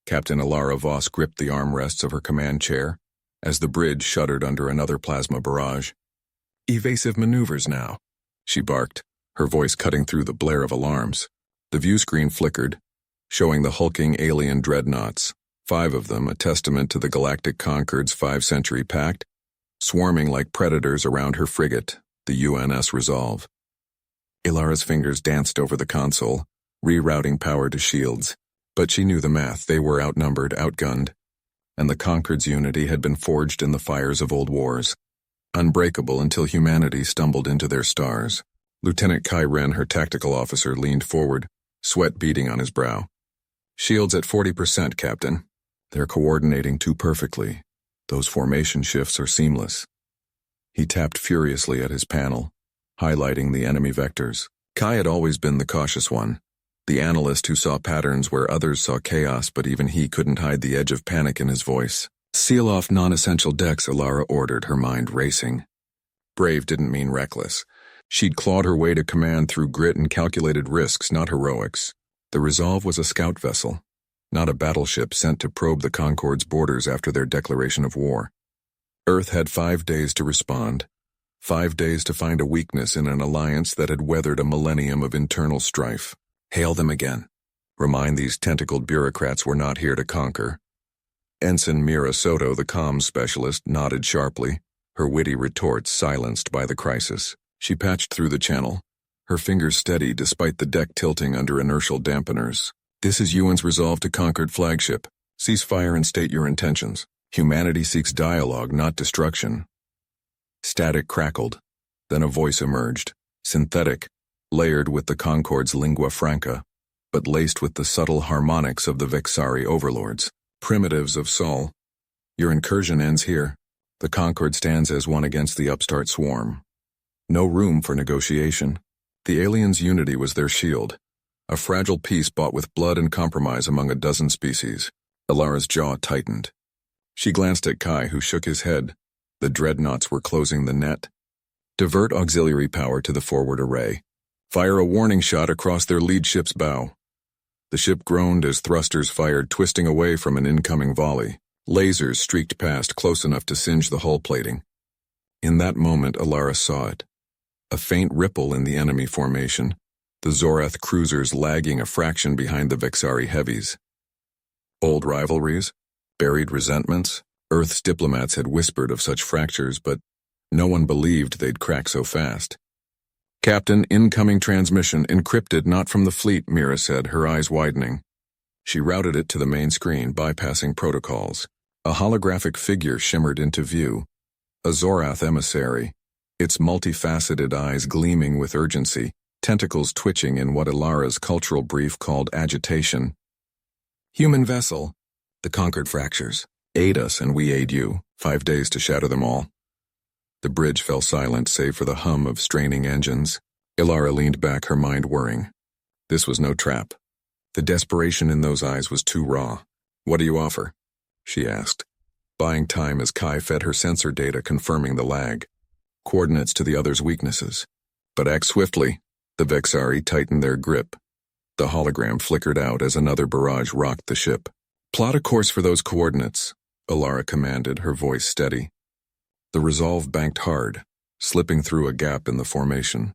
Captain Alara Voss gripped the armrests of her command chair as the bridge shuddered under another plasma barrage. "Evasive maneuvers now," she barked, her voice cutting through the blare of alarms. The view screen flickered, showing the hulking alien dreadnoughts, 5 of them, a testament to the Galactic Concord's 5-century pact, swarming like predators around her frigate, the UNS Resolve. Ilara's fingers danced over the console, rerouting power to shields, but she knew the math. They were outnumbered, outgunned, and the Concord's unity had been forged in the fires of old wars, unbreakable until humanity stumbled into their stars. Lieutenant Kai Ren, her tactical officer, leaned forward, sweat beading on his brow. "Shields at 40%, Captain. They're coordinating too perfectly. Those formation shifts are seamless." He tapped furiously at his panel, highlighting the enemy vectors. Kai had always been the cautious one, the analyst who saw patterns where others saw chaos, but even he couldn't hide the edge of panic in his voice. "Seal off non-essential decks," Alara ordered, her mind racing. Brave didn't mean reckless. She'd clawed her way to command through grit and calculated risks, not heroics. The Resolve was a scout vessel, not a battleship sent to probe the Concord's borders after their declaration of war. Earth had 5 days to respond, 5 days to find a weakness in an alliance that had weathered a millennium of internal strife. Hail them again. Remind these tentacled bureaucrats we're not here to conquer. Ensign Mira Soto, the comms specialist, nodded sharply, her witty retorts silenced by the crisis. She patched through the channel, her fingers steady despite the deck tilting under inertial dampeners. "This is UN's Resolve to Concord flagship. Cease fire and state your intentions. Humanity seeks dialogue, not destruction." Static crackled. Then a voice emerged, synthetic, layered with the Concord's lingua franca, but laced with the subtle harmonics of the Vexari overlords. "Primitives of Sol, your incursion ends here. The Concord stands as one against the upstart swarm. No room for negotiation." The aliens' unity was their shield, a fragile peace bought with blood and compromise among a dozen species. Alara's jaw tightened. She glanced at Kai, who shook his head. The dreadnoughts were closing the net. "Divert auxiliary power to the forward array. Fire a warning shot across their lead ship's bow." The ship groaned as thrusters fired, twisting away from an incoming volley. Lasers streaked past, close enough to singe the hull plating. In that moment, Alara saw it. A faint ripple in the enemy formation, the Zorath cruisers lagging a fraction behind the Vexari heavies. Old rivalries? Buried resentments? Earth's diplomats had whispered of such fractures, but no one believed they'd crack so fast. "Captain, incoming transmission, encrypted, not from the fleet," Mira said, her eyes widening. She routed it to the main screen, bypassing protocols. A holographic figure shimmered into view. A Zorath emissary, its multifaceted eyes gleaming with urgency, tentacles twitching in what Alara's cultural brief called agitation. "Human vessel. The Concord fractures. Aid us and we aid you. 5 days to shatter them all." The bridge fell silent save for the hum of straining engines. Alara leaned back, her mind whirring. This was no trap. The desperation in those eyes was too raw. "What do you offer?" she asked, buying time as Kai fed her sensor data confirming the lag. Coordinates to the other's weaknesses. But act swiftly. The Vexari tightened their grip. The hologram flickered out as another barrage rocked the ship. "Plot a course for those coordinates," Alara commanded, her voice steady. The Resolve banked hard, slipping through a gap in the formation.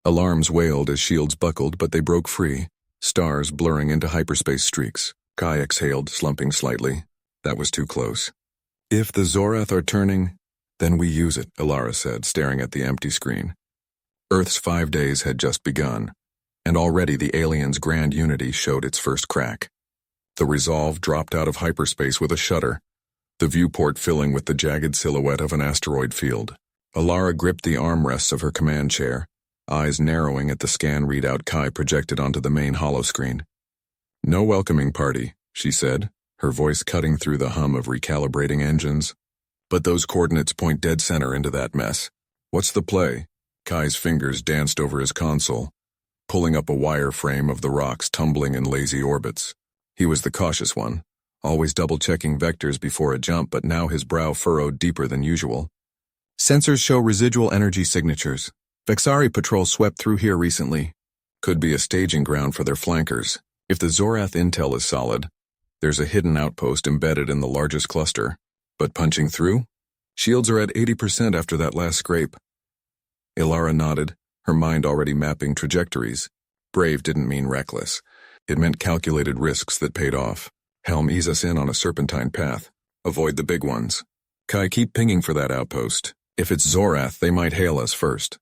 Alarms wailed as shields buckled, but they broke free, stars blurring into hyperspace streaks. Kai exhaled, slumping slightly. That was too close. "If the Zorath are turning, then we use it," Alara said, staring at the empty screen. Earth's 5 days had just begun, and already the aliens' grand unity showed its first crack. The Resolve dropped out of hyperspace with a shudder, the viewport filling with the jagged silhouette of an asteroid field. Alara gripped the armrests of her command chair, eyes narrowing at the scan readout Kai projected onto the main holoscreen. "No welcoming party," she said, her voice cutting through the hum of recalibrating engines. "But those coordinates point dead center into that mess. What's the play?" Kai's fingers danced over his console, pulling up a wireframe of the rocks tumbling in lazy orbits. He was the cautious one, always double-checking vectors before a jump, but now his brow furrowed deeper than usual. "Sensors show residual energy signatures. Vexari patrol swept through here recently. Could be a staging ground for their flankers. If the Zorath intel is solid, There's a hidden outpost embedded in the largest cluster. But punching through? Shields are at 80% after that last scrape. Ilara nodded, her mind already mapping trajectories. Brave didn't mean reckless. It meant calculated risks that paid off. Helm, ease us in on a serpentine path. Avoid the big ones. Kai, keep pinging for that outpost. If it's Zorath, they might hail us first.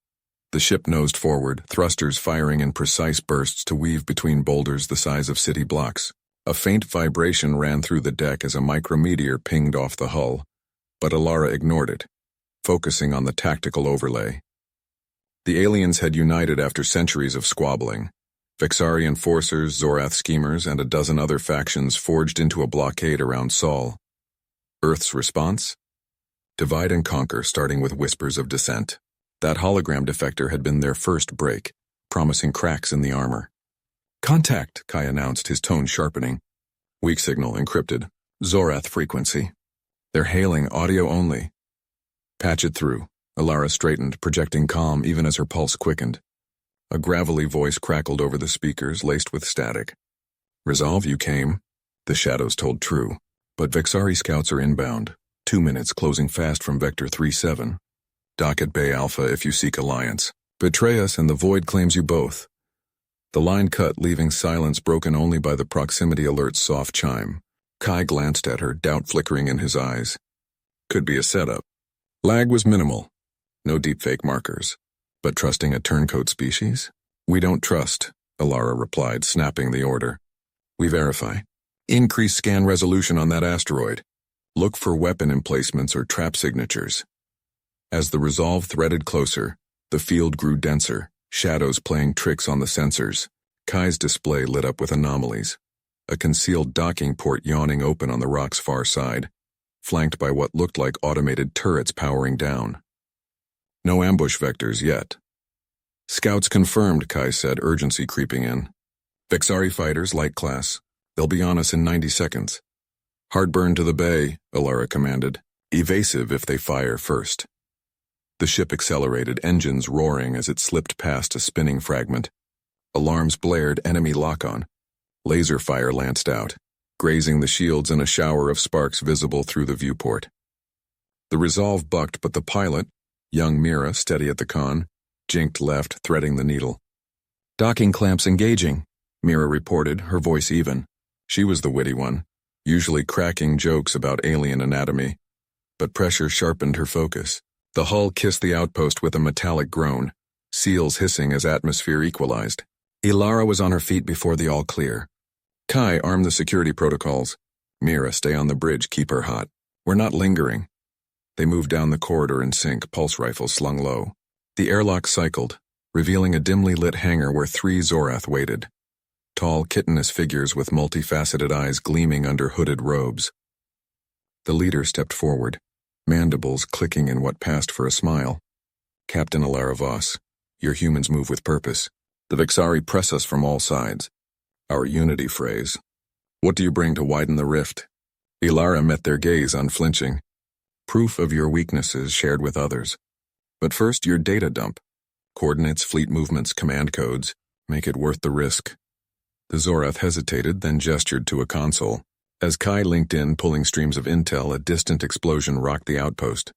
The ship nosed forward, thrusters firing in precise bursts to weave between boulders the size of city blocks. A faint vibration ran through the deck as a micrometeor pinged off the hull, but Ilara ignored it, focusing on the tactical overlay. The aliens had united after centuries of squabbling. Vexari enforcers, Zorath schemers, and a dozen other factions forged into a blockade around Sol. Earth's response? Divide and conquer, starting with whispers of dissent. That hologram defector had been their first break, promising cracks in the armor. Contact, Kai announced, his tone sharpening. Weak signal encrypted. Zorath frequency. They're hailing audio only. Patch it through. Ilara straightened, projecting calm even as her pulse quickened. A gravelly voice crackled over the speakers, laced with static. Resolve, you came. The shadows told true. But Vexari scouts are inbound. 2 minutes, closing fast from Vector 3-7. Dock at Bay Alpha if you seek alliance. Betray us and the void claims you both. The line cut, leaving silence broken only by the proximity alert's soft chime. Kai glanced at her, doubt flickering in his eyes. Could be a setup. Lag was minimal. No deepfake markers. But trusting a turncoat species? We don't trust, Ilara replied, snapping the order. We verify. Increase scan resolution on that asteroid. Look for weapon emplacements or trap signatures. As the resolve threaded closer, the field grew denser, shadows playing tricks on the sensors. Kai's display lit up with anomalies. A concealed docking port yawning open on the rock's far side, flanked by what looked like automated turrets powering down. No ambush vectors yet. Scouts confirmed, Kai said, urgency creeping in. Vexari fighters, light class. They'll be on us in 90 seconds. Hardburn to the bay, Ilara commanded. Evasive if they fire first. The ship accelerated, engines roaring as it slipped past a spinning fragment. Alarms blared, enemy lock-on. Laser fire lanced out, grazing the shields in a shower of sparks visible through the viewport. The resolve bucked, but the pilot, young Mira, steady at the con, jinked left, threading the needle. Docking clamps engaging, Mira reported, her voice even. She was the witty one, usually cracking jokes about alien anatomy. But pressure sharpened her focus. The hull kissed the outpost with a metallic groan, seals hissing as atmosphere equalized. Ilara was on her feet before the all-clear. Kai, arm the security protocols. Mira, stay on the bridge, keep her hot. We're not lingering. They moved down the corridor in sync, pulse rifles slung low. The airlock cycled, revealing a dimly lit hangar where 3 Zorath waited. Tall, chitinous figures with multifaceted eyes gleaming under hooded robes. The leader stepped forward, mandibles clicking in what passed for a smile. Captain Ilara Voss, your humans move with purpose. The Vexari press us from all sides. Our unity phrase. What do you bring to widen the rift? Ilara met their gaze unflinching. Proof of your weaknesses shared with others. But first, your data dump. Coordinates, fleet movements, command codes. Make it worth the risk. The Zorath hesitated, then gestured to a console. As Kai linked in, pulling streams of intel, a distant explosion rocked the outpost.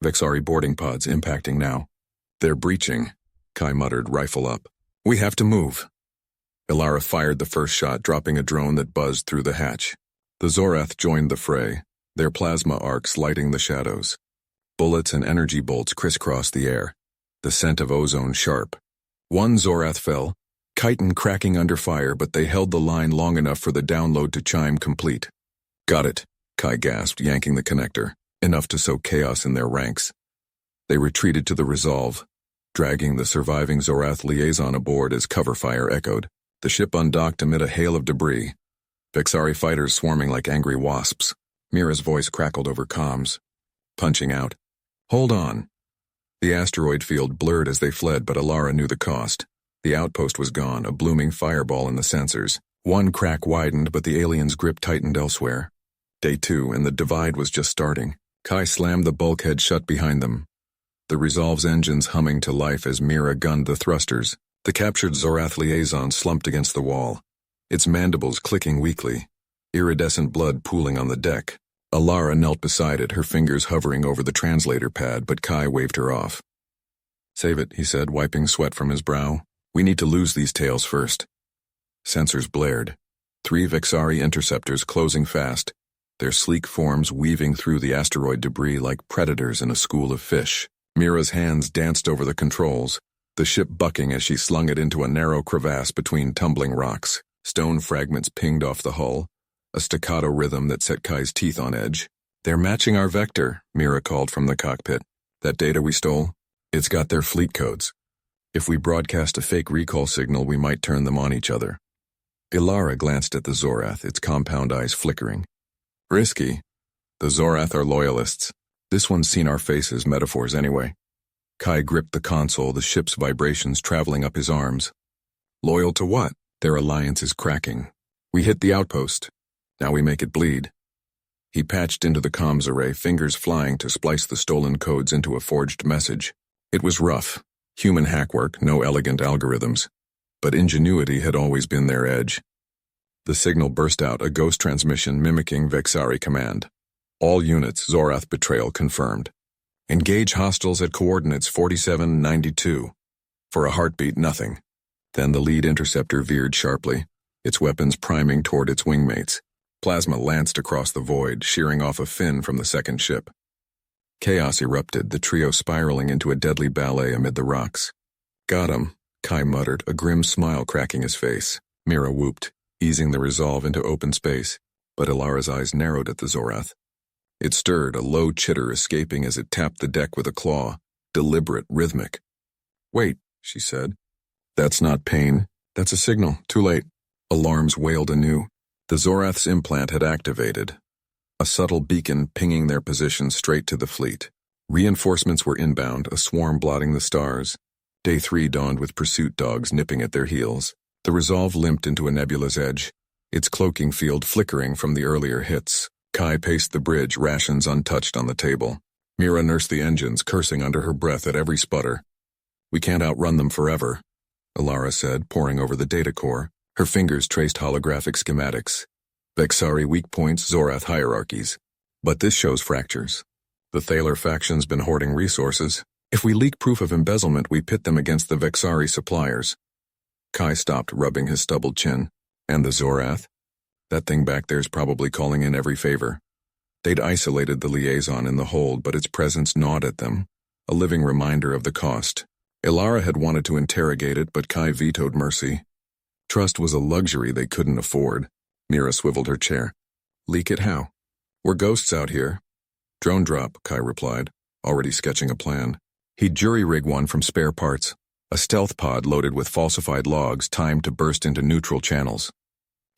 Vexari boarding pods impacting now. They're breaching, Kai muttered, rifle up. We have to move. Ilara fired the first shot, dropping a drone that buzzed through the hatch. The Zorath joined the fray, their plasma arcs lighting the shadows. Bullets and energy bolts crisscrossed the air, the scent of ozone sharp. One Zorath fell, chitin cracking under fire, but they held the line long enough for the download to chime complete. Got it, Kai gasped, yanking the connector, enough to sow chaos in their ranks. They retreated to the resolve, dragging the surviving Zorath liaison aboard as cover fire echoed. The ship undocked amid a hail of debris. Vexari fighters swarming like angry wasps. Mira's voice crackled over comms. Punching out. Hold on. The asteroid field blurred as they fled, but Ilara knew the cost. The outpost was gone, a blooming fireball in the sensors. One crack widened, but the aliens' grip tightened elsewhere. Day 2, and the divide was just starting. Kai slammed the bulkhead shut behind them. The Resolve's engines humming to life as Mira gunned the thrusters. The captured Zorath liaison slumped against the wall, its mandibles clicking weakly. iridescent blood pooling on the deck. Alara knelt beside it, her fingers hovering over the translator pad, but Kai waved her off. "Save it," he said, wiping sweat from his brow. "We need to lose these tails first." Sensors blared. 3 Vexari interceptors closing fast, their sleek forms weaving through the asteroid debris like predators in a school of fish. Mira's hands danced over the controls, the ship bucking as she slung it into a narrow crevasse between tumbling rocks. Stone fragments pinged off the hull, a staccato rhythm that set Kai's teeth on edge. "They're matching our vector," Mira called from the cockpit. "That data we stole? It's got their fleet codes. If we broadcast a fake recall signal, we might turn them on each other." Ilara glanced at the Zorath, its compound eyes flickering. "Risky. The Zorath are loyalists. This one's seen our faces, metaphors anyway." Kai gripped the console, the ship's vibrations traveling up his arms. "Loyal to what?" "Their alliance is cracking. We hit the outpost. Now we make it bleed." He patched into the comms array, fingers flying to splice the stolen codes into a forged message. It was rough. Human hackwork, no elegant algorithms. But ingenuity had always been their edge. The signal burst out, a ghost transmission mimicking Vexari command. "All units, Zorath betrayal confirmed. Engage hostiles at coordinates 4792. For a heartbeat, nothing." Then the lead interceptor veered sharply, its weapons priming toward its wingmates. Plasma lanced across the void, shearing off a fin from the second ship. Chaos erupted, the trio spiraling into a deadly ballet amid the rocks. "Got him," Kai muttered, a grim smile cracking his face. Mira whooped, easing the resolve into open space, but Ilara's eyes narrowed at the Zorath. It stirred, a low chitter escaping as it tapped the deck with a claw, deliberate, rhythmic. "Wait," she said. "That's not pain. That's a signal. Too late." Alarms wailed anew. The Zorath's implant had activated, a subtle beacon pinging their position straight to the fleet. Reinforcements were inbound, a swarm blotting the stars. Day 3 dawned with pursuit dogs nipping at their heels. The Resolve limped into a nebula's edge, its cloaking field flickering from the earlier hits. Kai paced the bridge, rations untouched on the table. Mira nursed the engines, cursing under her breath at every sputter. "We can't outrun them forever," Ilara said, poring over the data core. Her fingers traced holographic schematics. Vexari weak points, Zorath hierarchies. "But this shows fractures. The Thaler faction's been hoarding resources. If we leak proof of embezzlement, we pit them against the Vexari suppliers." Kai stopped, rubbing his stubbled chin. "And the Zorath? That thing back there's probably calling in every favor." They'd isolated the liaison in the hold, but its presence gnawed at them, a living reminder of the cost. Ilara had wanted to interrogate it, but Kai vetoed mercy. Trust was a luxury they couldn't afford. Mira swiveled her chair. "Leak it how?" "We're ghosts out here." "Drone drop," Kai replied, already sketching a plan. He'd jury-rig one from spare parts, a stealth pod loaded with falsified logs timed to burst into neutral channels.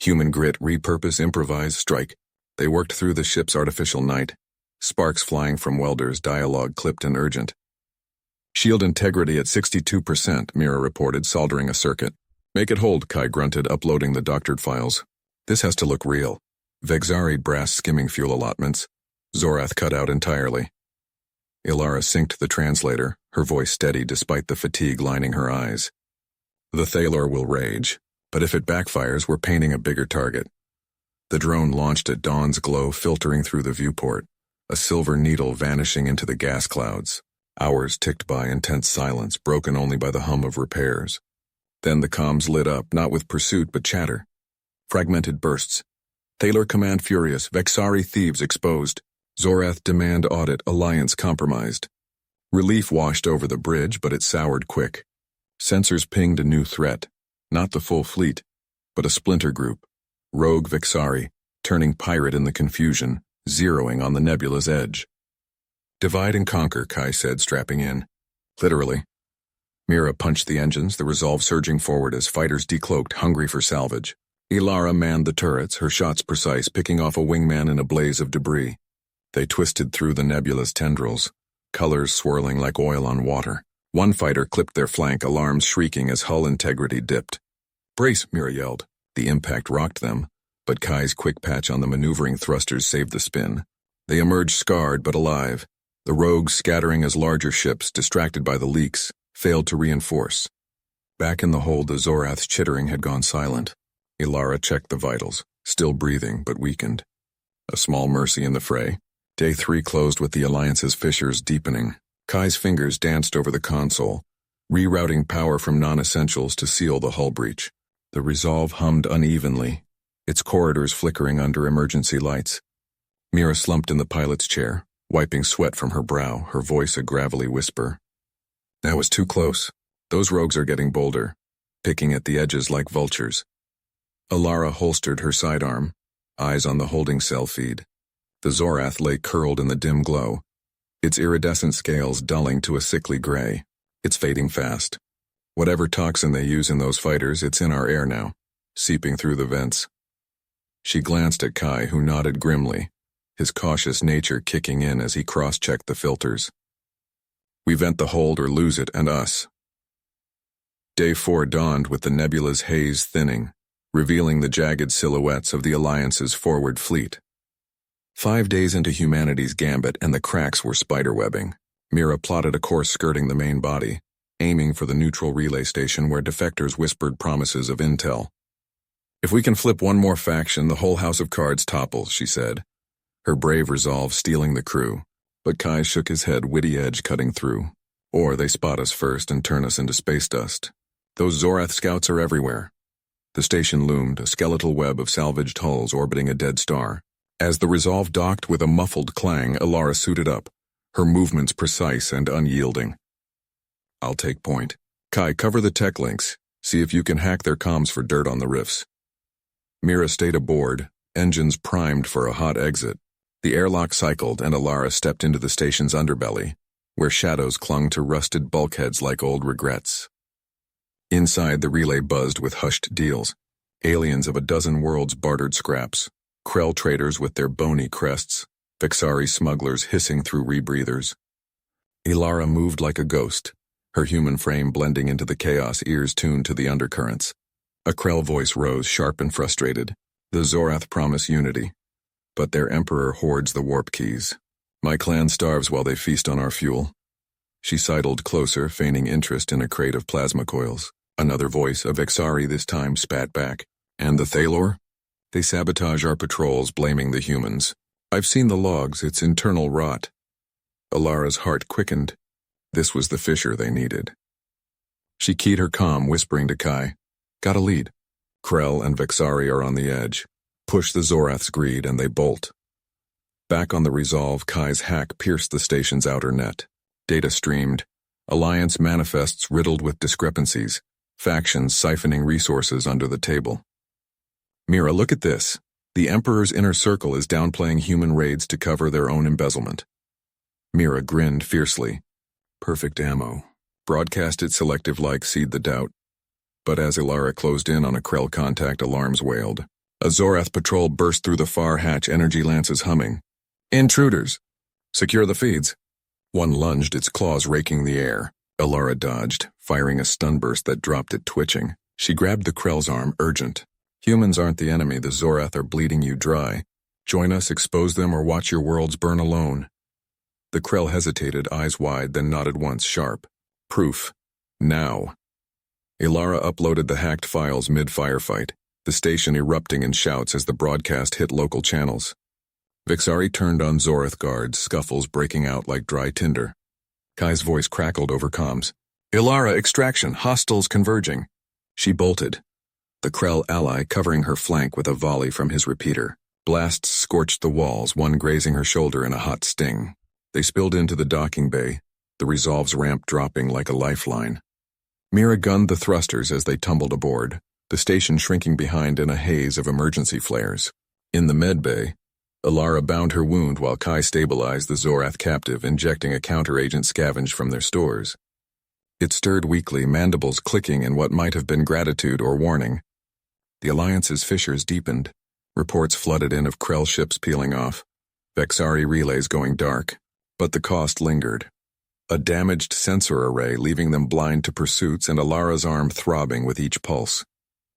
Human grit, repurpose, improvise, strike. They worked through the ship's artificial night, sparks flying from welders, dialogue clipped and urgent. "Shield integrity at 62%, Mira reported, soldering a circuit. "Make it hold," Kai grunted, uploading the doctored files. "This has to look real." Vexari brass skimming fuel allotments. Zorath cut out entirely. Ilara synced the translator, her voice steady despite the fatigue lining her eyes. "The Thalor will rage, but if it backfires, we're painting a bigger target." The drone launched at dawn's glow, filtering through the viewport, a silver needle vanishing into the gas clouds. Hours ticked by in tense silence, broken only by the hum of repairs. Then the comms lit up, not with pursuit but chatter. Fragmented bursts. "Thaler command furious, Vexari thieves exposed. Zorath demand audit, alliance compromised." Relief washed over the bridge, but it soured quick. Sensors pinged a new threat. Not the full fleet, but a splinter group. Rogue Vexari, turning pirate in the confusion, zeroing on the nebula's edge. "Divide and conquer," Kai said, strapping in. "Literally." Mira punched the engines, the Resolve surging forward as fighters decloaked, hungry for salvage. Ilara manned the turrets, her shots precise, picking off a wingman in a blaze of debris. They twisted through the nebula's tendrils, colors swirling like oil on water. One fighter clipped their flank, alarms shrieking as hull integrity dipped. "Brace," Mira yelled. The impact rocked them, but Kai's quick patch on the maneuvering thrusters saved the spin. They emerged scarred but alive, the rogues scattering as larger ships, distracted by the leaks, failed to reinforce. Back in the hold, the Zorath's chittering had gone silent. Ilara checked the vitals. still breathing but weakened. A small mercy in the fray. Day 3 closed with the Alliance's fissures deepening. Kai's fingers danced over the console, rerouting power from non-essentials to seal the hull breach. The Resolve hummed unevenly, its corridors flickering under emergency lights. Mira slumped in the pilot's chair, wiping sweat from her brow, her voice a gravelly whisper. That was too close. Those rogues are getting bolder, picking at the edges like vultures. Alara holstered her sidearm, eyes on the holding cell feed. The Zorath lay curled in the dim glow, its iridescent scales dulling to a sickly gray. It's fading fast. Whatever toxin they use in those fighters, it's in our air now, seeping through the vents. She glanced at Kai, who nodded grimly, his cautious nature kicking in as he cross-checked the filters. We vent the hold or lose it and us. Day 4 dawned with the nebula's haze thinning, revealing the jagged silhouettes of the Alliance's forward fleet. 5 days into humanity's gambit and the cracks were spiderwebbing. Mira plotted a course skirting the main body, aiming for the neutral relay station where defectors whispered promises of intel. If we can flip one more faction, the whole house of cards topples, she said, her brave resolve stealing the crew. But Kai shook his head, witty edge cutting through. Or they spot us first and turn us into space dust. Those Zorath scouts are everywhere. The station loomed, a skeletal web of salvaged hulls orbiting a dead star. As the Resolve docked with a muffled clang, Alara suited up, her movements precise and unyielding. I'll take point. Kai, cover the tech links. See if you can hack their comms for dirt on the rifts. Mira stayed aboard, engines primed for a hot exit. The airlock cycled and Alara stepped into the station's underbelly, where shadows clung to rusted bulkheads like old regrets. Inside, the relay buzzed with hushed deals. Aliens of a dozen worlds bartered scraps. Krell traders with their bony crests, Vexari smugglers hissing through rebreathers. Alara moved like a ghost, her human frame blending into the chaos, ears tuned to the undercurrents. A Krell voice rose, sharp and frustrated. The Zorath promise unity, but their emperor hoards the warp keys. My clan starves while they feast on our fuel. She sidled closer, feigning interest in a crate of plasma coils. Another voice, a Vexari this time, spat back. And the Thalor? They sabotage our patrols, blaming the humans. I've seen the logs, it's internal rot. Alara's heart quickened. This was the fissure they needed. She keyed her comm, whispering to Kai. Got a lead. Krell and Vexari are on the edge. Push the Zorath's greed and they bolt. Back on the Resolve, Kai's hack pierced the station's outer net. Data streamed. Alliance manifests riddled with discrepancies. Factions siphoning resources under the table. Mira, look at this. The Emperor's inner circle is downplaying human raids to cover their own embezzlement. Mira grinned fiercely. Perfect ammo. Broadcast it selective like seed the doubt. But as Alara closed in on a Krell contact, alarms wailed. A Zorath patrol burst through the far hatch, energy lances humming. Intruders! Secure the feeds. One lunged, its claws raking the air. Alara dodged, firing a stun burst that dropped it twitching. She grabbed the Krell's arm, urgent. Humans aren't the enemy, the Zorath are bleeding you dry. Join us, expose them, or watch your worlds burn alone. The Krell hesitated, eyes wide, then nodded once, sharp. Proof. Now. Alara uploaded the hacked files mid-firefight, the station erupting in shouts as the broadcast hit local channels. Vexari turned on Zorath guards, scuffles breaking out like dry tinder. Kai's voice crackled over comms. Alara, extraction, hostiles converging. She bolted. The Krell ally covering her flank with a volley from his repeater. Blasts scorched the walls, one grazing her shoulder in a hot sting. They spilled into the docking bay, the Resolve's ramp dropping like a lifeline. Mira gunned the thrusters as they tumbled aboard, the station shrinking behind in a haze of emergency flares. In the med bay, Alara bound her wound while Kai stabilized the Zorath captive, injecting a counter-agent scavenged from their stores. It stirred weakly, mandibles clicking in what might have been gratitude or warning. The Alliance's fissures deepened. Reports flooded in of Krell ships peeling off, Vexari relays going dark. But the cost lingered. A damaged sensor array leaving them blind to pursuits and Alara's arm throbbing with each pulse.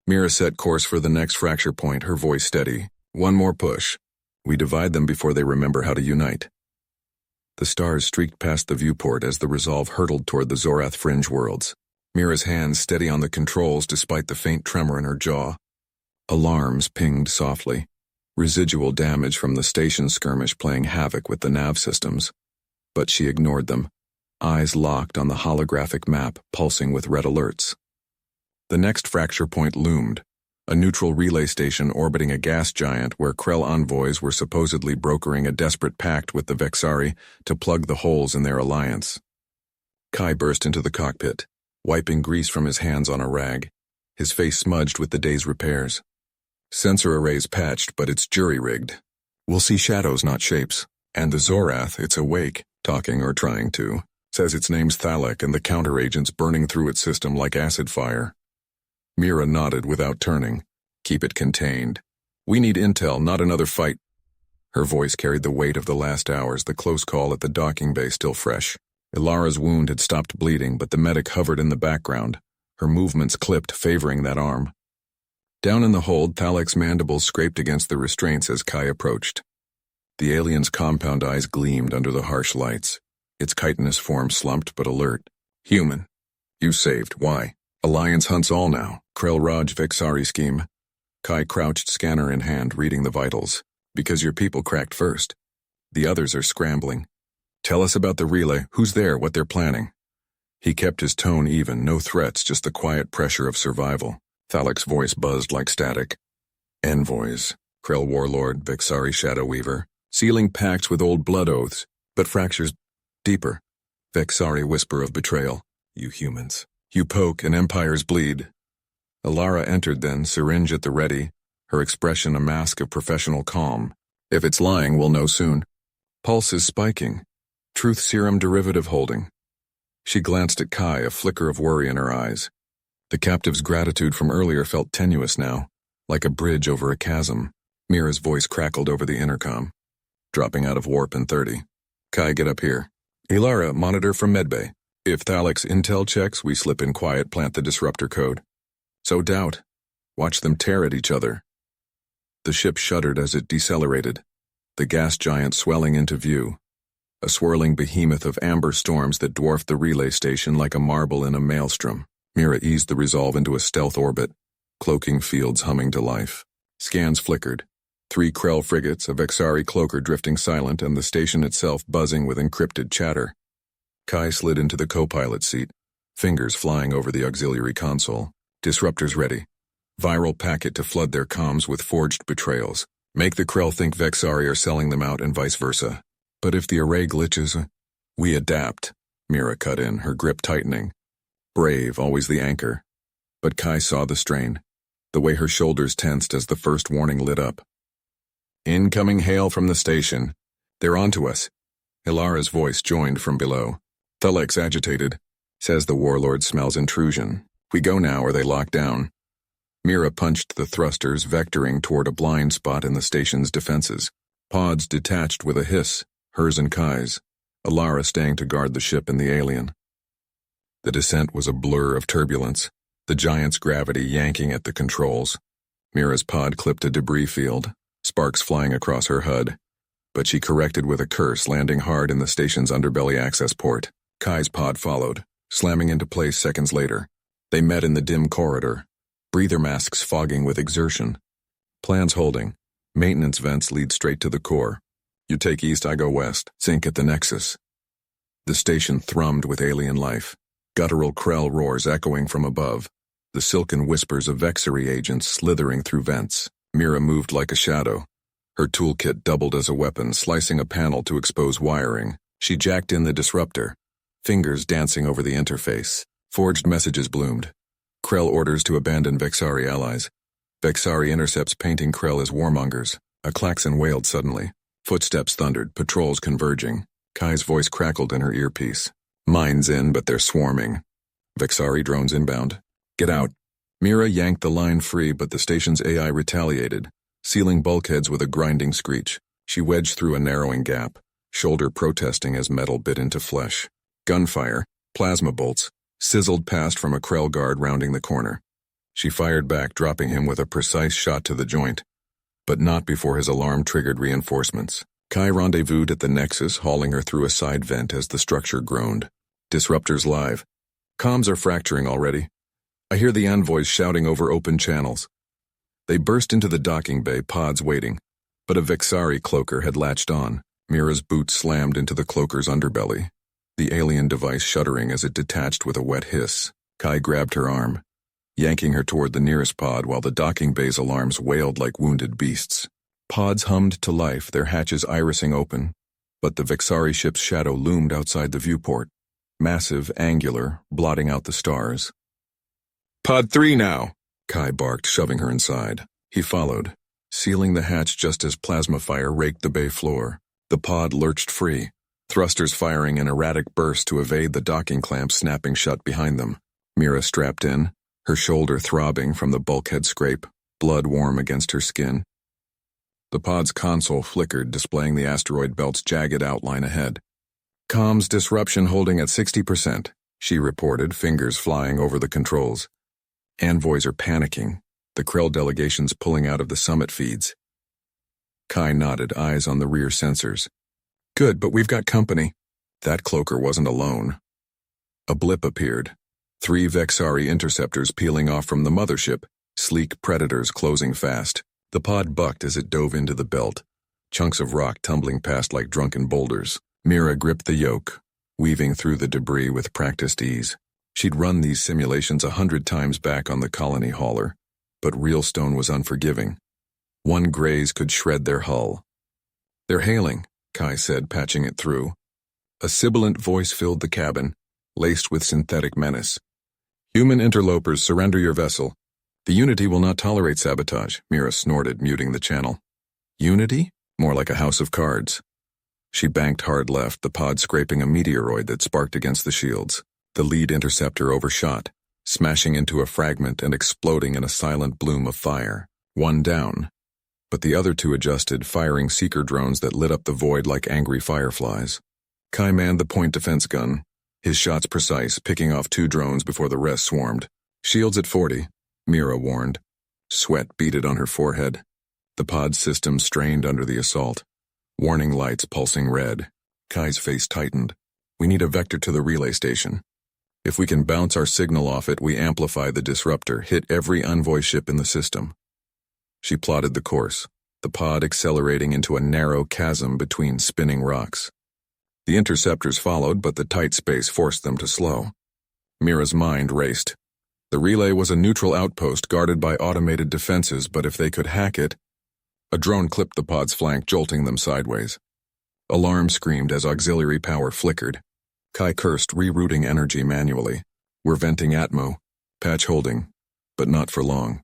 Mira set course for the next fracture point, her voice steady. One more push. We divide them before they remember how to unite. The stars streaked past the viewport as the Resolve hurtled toward the Zorath fringe worlds. Mira's hands steady on the controls despite the faint tremor in her jaw. Alarms pinged softly, residual damage from the station skirmish playing havoc with the nav systems. But she ignored them, eyes locked on the holographic map pulsing with red alerts. The next fracture point loomed, a neutral relay station orbiting a gas giant where Krell envoys were supposedly brokering a desperate pact with the Vexari to plug the holes in their alliance. Kai burst into the cockpit, wiping grease from his hands on a rag, his face smudged with the day's repairs. Sensor arrays patched, but it's jury-rigged. We'll see shadows, not shapes. And the Zorath, it's awake, talking or trying to, says its name's Thalek and the counter-agent's burning through its system like acid fire. Mira nodded without turning. Keep it contained. We need intel, not another fight. Her voice carried the weight of the last hours, the close call at the docking bay still fresh. Ilara's wound had stopped bleeding, but the medic hovered in the background, her movements clipped, favoring that arm. Down in the hold, Thalek's mandibles scraped against the restraints as Kai approached. The alien's compound eyes gleamed under the harsh lights, its chitinous form slumped but alert. Human. You saved. Why? Alliance hunts all now. Krell Raj Vexari scheme. Kai crouched, scanner in hand, reading the vitals. Because your people cracked first. The others are scrambling. Tell us about the relay, who's there, what they're planning. He kept his tone even, no threats, just the quiet pressure of survival. Thalek's voice buzzed like static. Envoys. Krell Warlord, Vexari Shadow Weaver. Sealing pacts with old blood oaths, but fractures deeper. Vexari whisper of betrayal. You humans. You poke and empires bleed. Ilara entered then, syringe at the ready, her expression a mask of professional calm. If it's lying, we'll know soon. Pulse is spiking. Truth serum derivative holding. She glanced at Kai, a flicker of worry in her eyes. The captive's gratitude from earlier felt tenuous now, like a bridge over a chasm. Mira's voice crackled over the intercom. Dropping out of warp in 30. Kai, get up here. Ilara, monitor from medbay. If Thalek's intel checks, we slip in quiet, plant the disruptor code. So doubt. Watch them tear at each other. The ship shuddered as it decelerated, the gas giant swelling into view, a swirling behemoth of amber storms that dwarfed the relay station like a marble in a maelstrom. Mira eased the resolve into a stealth orbit, cloaking fields humming to life. Scans flickered. 3 Krell frigates, a Vexari cloaker drifting silent, and the station itself buzzing with encrypted chatter. Kai slid into the co-pilot seat, fingers flying over the auxiliary console. Disruptors ready. Viral packet to flood their comms with forged betrayals. Make the Krell think Vexari are selling them out and vice versa. But if the array glitches, we adapt. Mira cut in, her grip tightening. Brave, always the anchor. But Kai saw the strain, the way her shoulders tensed as the first warning lit up. Incoming hail from the station. They're onto us. Ilara's voice joined from below. Thalek's agitated. Says the warlord smells intrusion. We go now or they lock down. Mira punched the thrusters, vectoring toward a blind spot in the station's defenses. Pods detached with a hiss, hers and Kai's. Ilara staying to guard the ship and the alien. The descent was a blur of turbulence, the giant's gravity yanking at the controls. Mira's pod clipped a debris field, sparks flying across her HUD. But she corrected with a curse, landing hard in the station's underbelly access port. Kai's pod followed, slamming into place seconds later. They met in the dim corridor, breather masks fogging with exertion. Plans holding. Maintenance vents lead straight to the core. You take east, I go west. Sync at the nexus. The station thrummed with alien life. Guttural Krell roars echoing from above. The silken whispers of Vexari agents slithering through vents. Mira moved like a shadow. Her toolkit doubled as a weapon, slicing a panel to expose wiring. She jacked in the disruptor, fingers dancing over the interface. Forged messages bloomed. Krell orders to abandon Vexari allies. Vexari intercepts painting Krell as warmongers. A klaxon wailed suddenly. Footsteps thundered, patrols converging. Kai's voice crackled in her earpiece. Mines in, but they're swarming. Vexari drones inbound. Get out. Mira yanked the line free, but the station's AI retaliated, sealing bulkheads with a grinding screech. She wedged through a narrowing gap, shoulder protesting as metal bit into flesh. Gunfire, plasma bolts, sizzled past from a Krell guard rounding the corner. She fired back, dropping him with a precise shot to the joint, but not before his alarm triggered reinforcements. Kai rendezvoused at the nexus, hauling her through a side vent as the structure groaned. Disruptors live. Comms are fracturing already. I hear the envoys shouting over open channels. They burst into the docking bay, pods waiting, but a Vexari cloaker had latched on. Mira's boot slammed into the cloaker's underbelly, the alien device shuddering as it detached with a wet hiss. Kai grabbed her arm, yanking her toward the nearest pod while the docking bay's alarms wailed like wounded beasts. Pods hummed to life, their hatches irising open, but the Vexari ship's shadow loomed outside the viewport, massive, angular, blotting out the stars. "Pod 3 now," Kai barked, shoving her inside. He followed, sealing the hatch just as plasma fire raked the bay floor. The pod lurched free, thrusters firing in erratic bursts to evade the docking clamps snapping shut behind them. Mira strapped in, her shoulder throbbing from the bulkhead scrape, blood warm against her skin. The pod's console flickered, displaying the asteroid belt's jagged outline ahead. "Comms disruption holding at 60%, she reported, fingers flying over the controls. Envoys are panicking, the Krell delegation's pulling out of the summit feeds. Kai nodded, eyes on the rear sensors. "Good, but we've got company." That cloaker wasn't alone. A blip appeared. 3 Vexari interceptors peeling off from the mothership, sleek predators closing fast. The pod bucked as it dove into the belt, chunks of rock tumbling past like drunken boulders. Mira gripped the yoke, weaving through the debris with practiced ease. She'd run these simulations 100 times back on the colony hauler, but real stone was unforgiving. One graze could shred their hull. "They're hailing," Kai said, patching it through. A sibilant voice filled the cabin, laced with synthetic menace. "Human interlopers, surrender your vessel. The Unity will not tolerate sabotage," Mira snorted, muting the channel. Unity? More like a house of cards. She banked hard left, the pod scraping a meteoroid that sparked against the shields. The lead interceptor overshot, smashing into a fragment and exploding in a silent bloom of fire. One down. But the other 2 adjusted, firing seeker drones that lit up the void like angry fireflies. Kai manned the point defense gun, his shots precise, picking off 2 drones before the rest swarmed. "Shields at 40, Mira warned. Sweat beaded on her forehead. The pod system strained under the assault. Warning lights pulsing red. Kai's face tightened. "We need a vector to the relay station. If we can bounce our signal off it, we amplify the disruptor, hit every envoy ship in the system." She plotted the course, the pod accelerating into a narrow chasm between spinning rocks. The interceptors followed, but the tight space forced them to slow. Mira's mind raced. The relay was a neutral outpost guarded by automated defenses, but if they could hack it... A drone clipped the pod's flank, jolting them sideways. Alarm screamed as auxiliary power flickered. Kai cursed, rerouting energy manually. "We're venting Atmo. Patch holding. But not for long."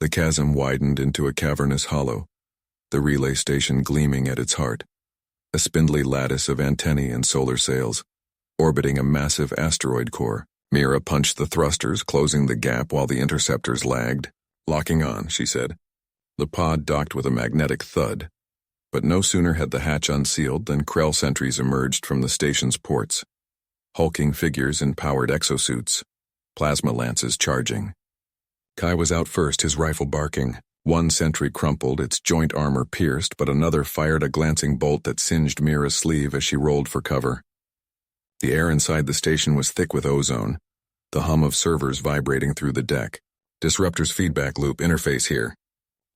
The chasm widened into a cavernous hollow, the relay station gleaming at its heart. A spindly lattice of antennae and solar sails, orbiting a massive asteroid core. Mira punched the thrusters, closing the gap while the interceptors lagged. "Locking on," she said. The pod docked with a magnetic thud. But no sooner had the hatch unsealed than Krell sentries emerged from the station's ports. Hulking figures in powered exosuits, plasma lances charging. Kai was out first, his rifle barking. One sentry crumpled, its joint armor pierced, but another fired a glancing bolt that singed Mira's sleeve as she rolled for cover. The air inside the station was thick with ozone, the hum of servers vibrating through the deck. "Disruptor's feedback loop interface here,"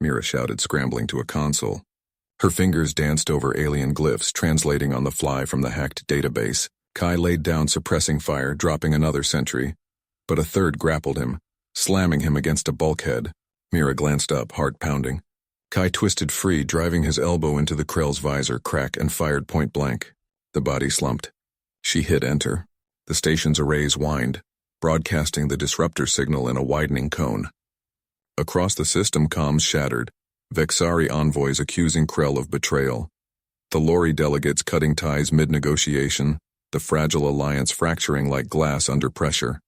Mira shouted, scrambling to a console. Her fingers danced over alien glyphs, translating on the fly from the hacked database. Kai laid down suppressing fire, dropping another sentry, but a third grappled him, slamming him against a bulkhead. Mira glanced up, heart pounding. Kai twisted free, driving his elbow into the Krell's visor crack and fired point blank. The body slumped. She hit enter. The station's arrays whined, broadcasting the disruptor signal in a widening cone. Across the system, comms shattered, Vexari envoys accusing Krell of betrayal. The Lori delegates cutting ties mid-negotiation, the fragile alliance fracturing like glass under pressure.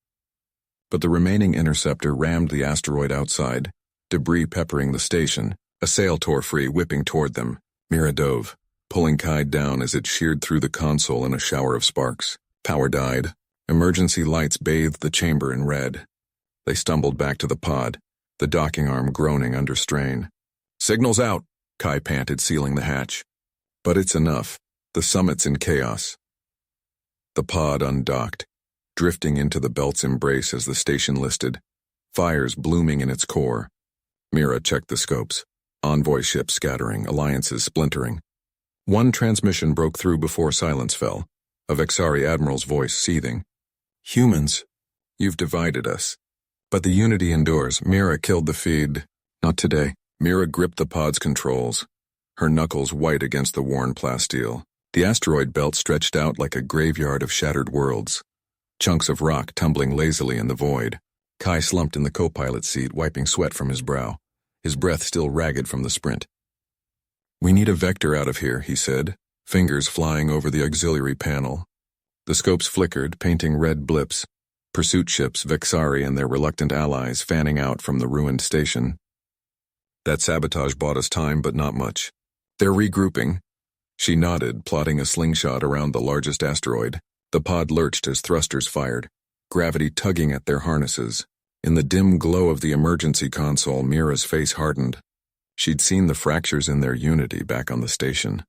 But the remaining interceptor rammed the asteroid outside, debris peppering the station, a sail tore free, whipping toward them. Mira dove, pulling Kai down as it sheared through the console in a shower of sparks. Power died. Emergency lights bathed the chamber in red. They stumbled back to the pod, the docking arm groaning under strain. "Signal's out," Kai panted, sealing the hatch. "But it's enough. The summit's in chaos." The pod undocked, drifting into the belt's embrace as the station listed, fires blooming in its core. Mira checked the scopes. Envoy ships scattering, alliances splintering. One transmission broke through before silence fell, a Vexari admiral's voice seething. Humans, you've divided us. But the unity endures. Mira killed the feed. Not today. Mira gripped the pod's controls, her knuckles white against the worn plasteel. The asteroid belt stretched out like a graveyard of shattered worlds, chunks of rock tumbling lazily in the void. Kai slumped in the co-pilot seat, wiping sweat from his brow, his breath still ragged from the sprint. We need a vector out of here, he said, fingers flying over the auxiliary panel. The scopes flickered, painting red blips. Pursuit ships, Vexari and their reluctant allies fanning out from the ruined station. That sabotage bought us time, but not much. They're regrouping. She nodded, plotting a slingshot around the largest asteroid. The pod lurched as thrusters fired, gravity tugging at their harnesses. In the dim glow of the emergency console, Mira's face hardened. She'd seen the fractures in their unity back on the station.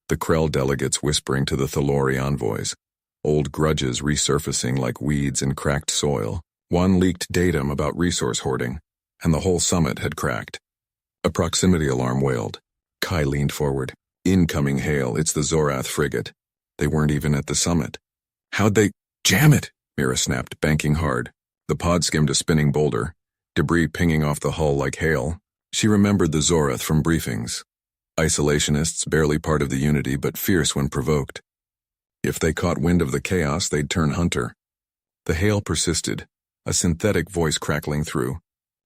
The Krell delegates whispering to the Thalori envoys. Old grudges resurfacing like weeds in cracked soil. One leaked datum about resource hoarding, and the whole summit had cracked. A proximity alarm wailed. Kai leaned forward. Incoming hail, it's the Zorath frigate. They weren't even at the summit. How'd they— Jam it! Mira snapped, banking hard. The pod skimmed a spinning boulder, debris pinging off the hull like hail. She remembered the Zorath from briefings. Isolationists, barely part of the unity, but fierce when provoked. If they caught wind of the chaos, they'd turn hunter. The hail persisted, a synthetic voice crackling through.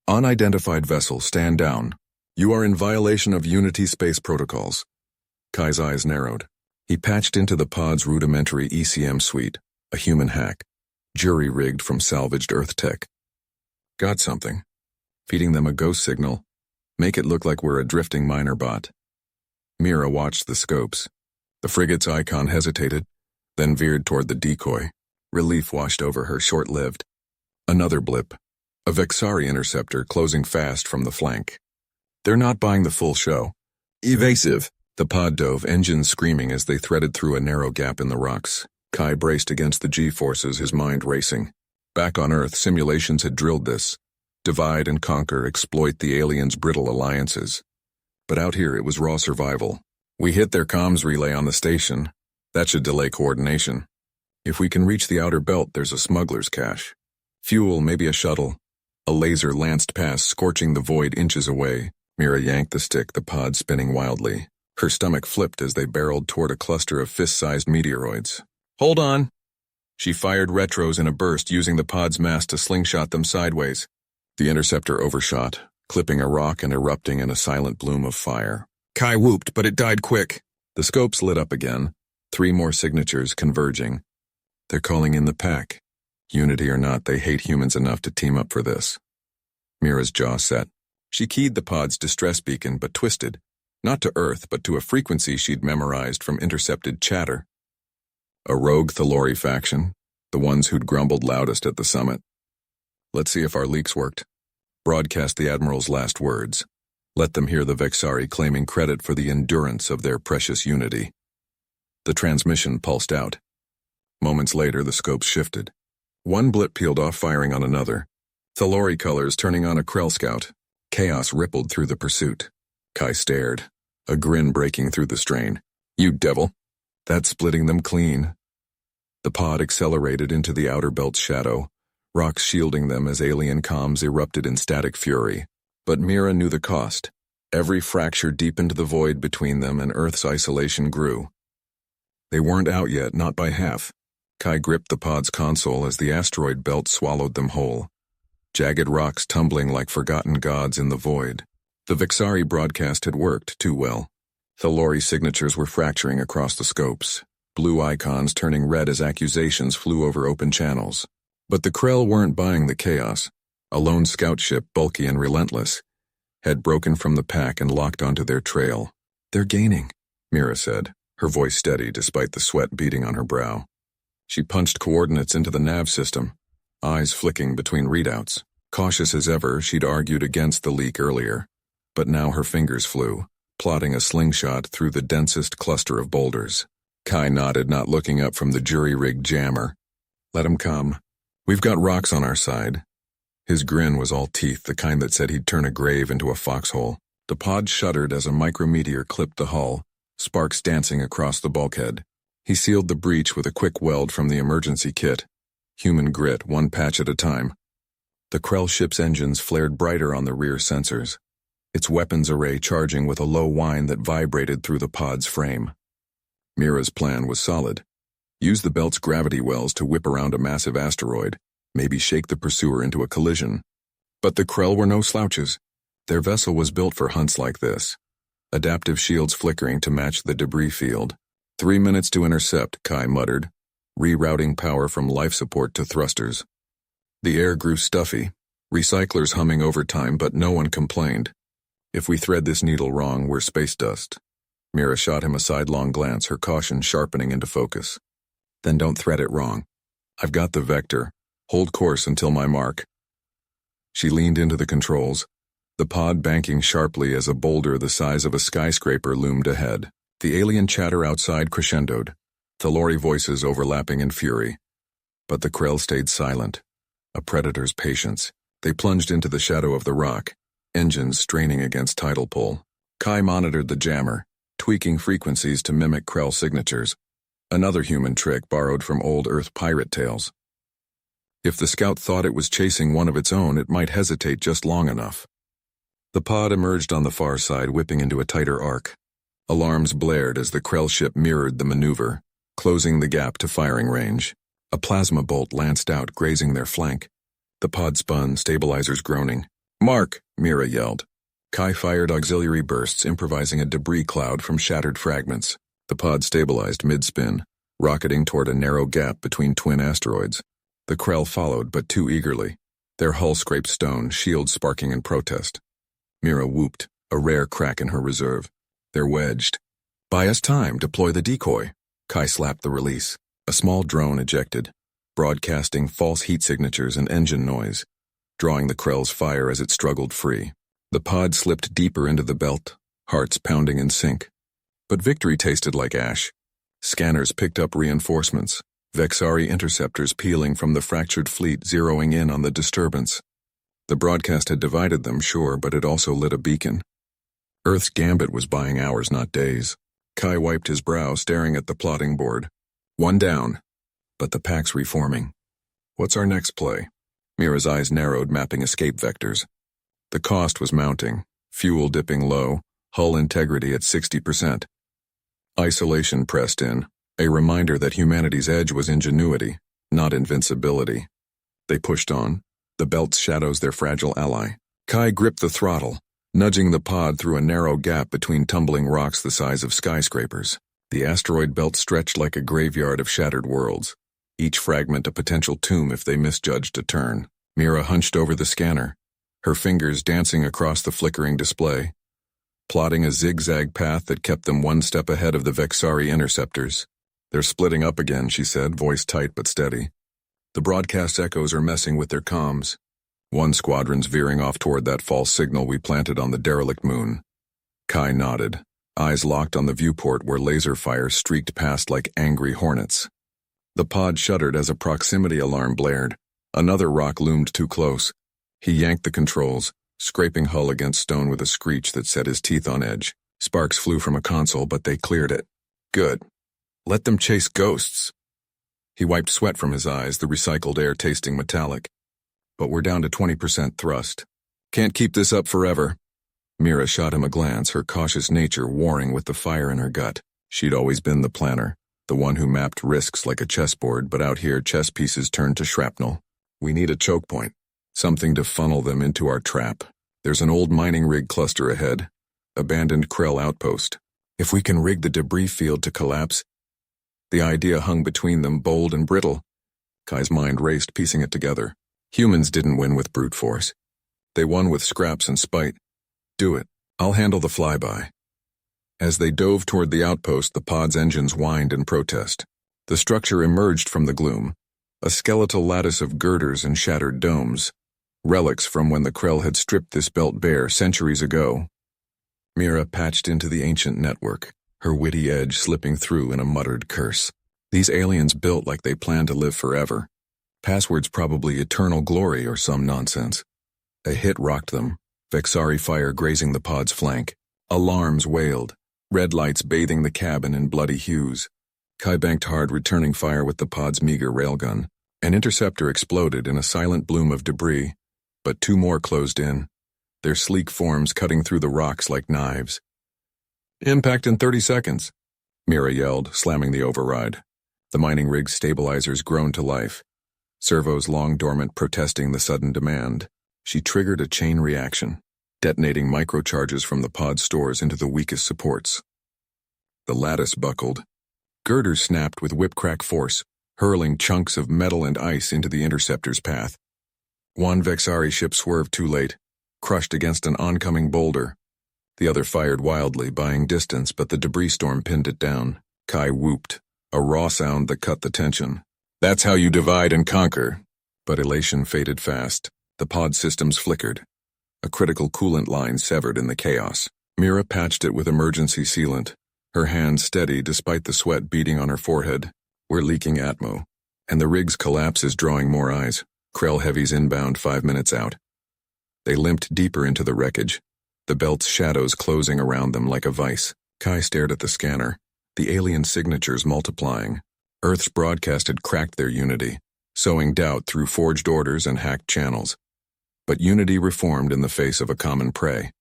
Unidentified vessel, stand down. You are in violation of Unity space protocols. Kai's eyes narrowed. He patched into the pod's rudimentary ECM suite, a human hack, jury-rigged from salvaged Earth tech. Got something. Feeding them a ghost signal. Make it look like we're a drifting minor bot. Mira watched the scopes. The frigate's icon hesitated, then veered toward the decoy. Relief washed over her, short-lived. Another blip. A Vexari interceptor closing fast from the flank. They're not buying the full show. Evasive. The pod dove, engines screaming as they threaded through a narrow gap in the rocks. Kai braced against the G-forces, his mind racing. Back on Earth, simulations had drilled this. Divide and conquer, exploit the aliens' brittle alliances. But out here, it was raw survival. We hit their comms relay on the station. That should delay coordination. If we can reach the outer belt, there's a smuggler's cache. Fuel, maybe a shuttle. A laser lanced past, scorching the void inches away. Mira yanked the stick, the pod spinning wildly. Her stomach flipped as they barreled toward a cluster of fist-sized meteoroids. Hold on! She fired retros in a burst, using the pod's mass to slingshot them sideways. The interceptor overshot, clipping a rock and erupting in a silent bloom of fire. Kai whooped, but it died quick. The scopes lit up again, 3 more signatures converging. They're calling in the pack. Unity or not, they hate humans enough to team up for this. Mira's jaw set. She keyed the pod's distress beacon, but twisted. Not to Earth, but to a frequency she'd memorized from intercepted chatter. A rogue Thalori faction, the ones who'd grumbled loudest at the summit. Let's see if our leaks worked. Broadcast the Admiral's last words. Let them hear the Vexari claiming credit for the endurance of their precious unity. The transmission pulsed out. Moments later, the scopes shifted. One blip peeled off, firing on another. Thalori colors turning on a Krell scout. Chaos rippled through the pursuit. Kai stared, a grin breaking through the strain. You devil! That's splitting them clean. The pod accelerated into the outer belt's shadow, rocks shielding them as alien comms erupted in static fury. But Mira knew the cost. Every fracture deepened the void between them, and Earth's isolation grew. They weren't out yet, not by half. Kai gripped the pod's console as the asteroid belt swallowed them whole. Jagged rocks tumbling like forgotten gods in the void. The Vexari broadcast had worked too well. Thalori signatures were fracturing across the scopes, blue icons turning red as accusations flew over open channels. But the Krell weren't buying the chaos. A lone scout ship, bulky and relentless, had broken from the pack and locked onto their trail. They're gaining, Mira said, her voice steady despite the sweat beading on her brow. She punched coordinates into the nav system, eyes flicking between readouts. Cautious as ever, she'd argued against the leak earlier. But now her fingers flew, plotting a slingshot through the densest cluster of boulders. Kai nodded, not looking up from the jury-rigged jammer. Let 'em come. We've got rocks on our side. His grin was all teeth, the kind that said he'd turn a grave into a foxhole. The pod shuddered as a micrometeor clipped the hull, sparks dancing across the bulkhead. He sealed the breach with a quick weld from the emergency kit. Human grit, one patch at a time. The Krell ship's engines flared brighter on the rear sensors, its weapons array charging with a low whine that vibrated through the pod's frame. Mira's plan was solid. Use the belt's gravity wells to whip around a massive asteroid, maybe shake the pursuer into a collision. But the Krell were no slouches. Their vessel was built for hunts like this. Adaptive shields flickering to match the debris field. 3 minutes to intercept, Kai muttered, rerouting power from life support to thrusters. The air grew stuffy, recyclers humming overtime, but no one complained. If we thread this needle wrong, we're space dust. Mira shot him a sidelong glance, her caution sharpening into focus. Then don't thread it wrong. I've got the vector. Hold course until my mark. She leaned into the controls, the pod banking sharply as a boulder the size of a skyscraper loomed ahead. The alien chatter outside crescendoed, Thalori voices overlapping in fury. But the Krell stayed silent, a predator's patience. They plunged into the shadow of the rock, engines straining against tidal pull. Kai monitored the jammer, tweaking frequencies to mimic Krell signatures, another human trick borrowed from old Earth pirate tales. If the scout thought it was chasing one of its own, it might hesitate just long enough. The pod emerged on the far side, whipping into a tighter arc. Alarms blared as the Krell ship mirrored the maneuver, closing the gap to firing range. A plasma bolt lanced out, grazing their flank. The pod spun, stabilizers groaning. "Mark!" Mira yelled. Kai fired auxiliary bursts, improvising a debris cloud from shattered fragments. The pod stabilized mid-spin, rocketing toward a narrow gap between twin asteroids. The Krell followed, but too eagerly. Their hull scraped stone, shields sparking in protest. Mira whooped, a rare crack in her reserve. They're wedged. "Buy us time, deploy the decoy." Kai slapped the release. A small drone ejected, broadcasting false heat signatures and engine noise, drawing the Krell's fire as it struggled free. The pod slipped deeper into the belt, hearts pounding in sync. But victory tasted like ash. Scanners picked up reinforcements, Vexari interceptors peeling from the fractured fleet, zeroing in on the disturbance. The broadcast had divided them, sure, but it also lit a beacon. Earth's gambit was buying hours, not days. Kai wiped his brow, staring at the plotting board. One down, but the pack's reforming. What's our next play? Mira's eyes narrowed, mapping escape vectors. The cost was mounting, fuel dipping low, hull integrity at 60%. Isolation pressed in, a reminder that humanity's edge was ingenuity, not invincibility. They pushed on, the belt's shadows their fragile ally. Kai gripped the throttle, nudging the pod through a narrow gap between tumbling rocks the size of skyscrapers. The asteroid belt stretched like a graveyard of shattered worlds, each fragment a potential tomb if they misjudged a turn. Mira hunched over the scanner, her fingers dancing across the flickering display, plotting a zigzag path that kept them one step ahead of the Vexari interceptors. "They're splitting up again," she said, voice tight but steady. "The broadcast echoes are messing with their comms. One squadron's veering off toward that false signal we planted on the derelict moon." Kai nodded, eyes locked on the viewport where laser fire streaked past like angry hornets. The pod shuddered as a proximity alarm blared. Another rock loomed too close. He yanked the controls, scraping hull against stone with a screech that set his teeth on edge. Sparks flew from a console, but they cleared it. Good. Let them chase ghosts. He wiped sweat from his eyes, the recycled air tasting metallic. But we're down to 20% thrust. Can't keep this up forever. Mira shot him a glance, her cautious nature warring with the fire in her gut. She'd always been the planner, the one who mapped risks like a chessboard, but out here chess pieces turned to shrapnel. We need a choke point, something to funnel them into our trap. There's an old mining rig cluster ahead, abandoned Krell outpost. If we can rig the debris field to collapse. The idea hung between them, bold and brittle. Kai's mind raced, piecing it together. Humans didn't win with brute force. They won with scraps and spite. Do it. I'll handle the flyby. As they dove toward the outpost, the pod's engines whined in protest. The structure emerged from the gloom, a skeletal lattice of girders and shattered domes, relics from when the Krell had stripped this belt bare centuries ago. Mira patched into the ancient network, her witty edge slipping through in a muttered curse. These aliens built like they planned to live forever. Passwords probably eternal glory or some nonsense. A hit rocked them, Vexari fire grazing the pod's flank. Alarms wailed, red lights bathing the cabin in bloody hues. Kai banked hard, returning fire with the pod's meager railgun. An interceptor exploded in a silent bloom of debris, but two more closed in, their sleek forms cutting through the rocks like knives. Impact in 30 seconds, Mira yelled, slamming the override. The mining rig's stabilizers groaned to life, servos long dormant protesting the sudden demand. She triggered a chain reaction, detonating microcharges from the pod stores into the weakest supports. The lattice buckled. Girders snapped with whip-crack force, hurling chunks of metal and ice into the interceptor's path. One Vexari ship swerved too late, crushed against an oncoming boulder. The other fired wildly, buying distance, but the debris storm pinned it down. Kai whooped, a raw sound that cut the tension. That's how you divide and conquer. But elation faded fast. The pod systems flickered. A critical coolant line severed in the chaos. Mira patched it with emergency sealant, her hands steady despite the sweat beading on her forehead. We're leaking atmo, and the rig's collapse is drawing more eyes. Krell heavies inbound 5 minutes out. They limped deeper into the wreckage, the belt's shadows closing around them like a vice. Kai stared at the scanner, the alien signatures multiplying. Earth's broadcast had cracked their unity, sowing doubt through forged orders and hacked channels. But unity reformed in the face of a common prey.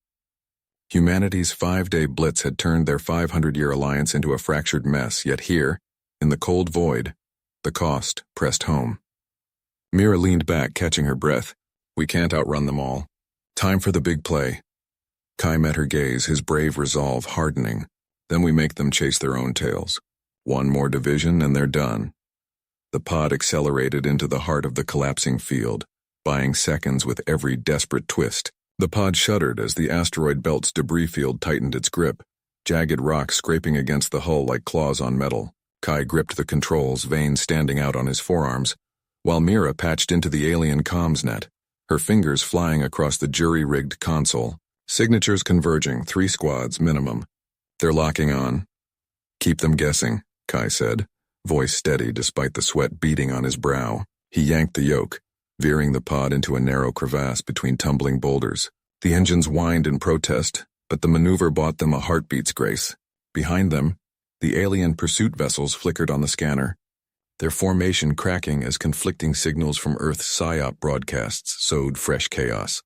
Humanity's 5-day blitz had turned their 500-year alliance into a fractured mess, yet here, in the cold void, the cost pressed home. Mira leaned back, catching her breath. We can't outrun them all. Time for the big play. Kai met her gaze, his brave resolve hardening. Then we make them chase their own tails. One more division and they're done. The pod accelerated into the heart of the collapsing field, buying seconds with every desperate twist. The pod shuddered as the asteroid belt's debris field tightened its grip, jagged rocks scraping against the hull like claws on metal. Kai gripped the controls, veins standing out on his forearms, while Mira patched into the alien comms net, her fingers flying across the jury-rigged console. Signatures converging, 3 squads minimum. They're locking on. Keep them guessing, Kai said, voice steady despite the sweat beading on his brow. He yanked the yoke, veering the pod into a narrow crevasse between tumbling boulders. The engines whined in protest, but the maneuver bought them a heartbeat's grace. Behind them, the alien pursuit vessels flickered on the scanner, their formation cracking as conflicting signals from Earth's PSYOP broadcasts sowed fresh chaos.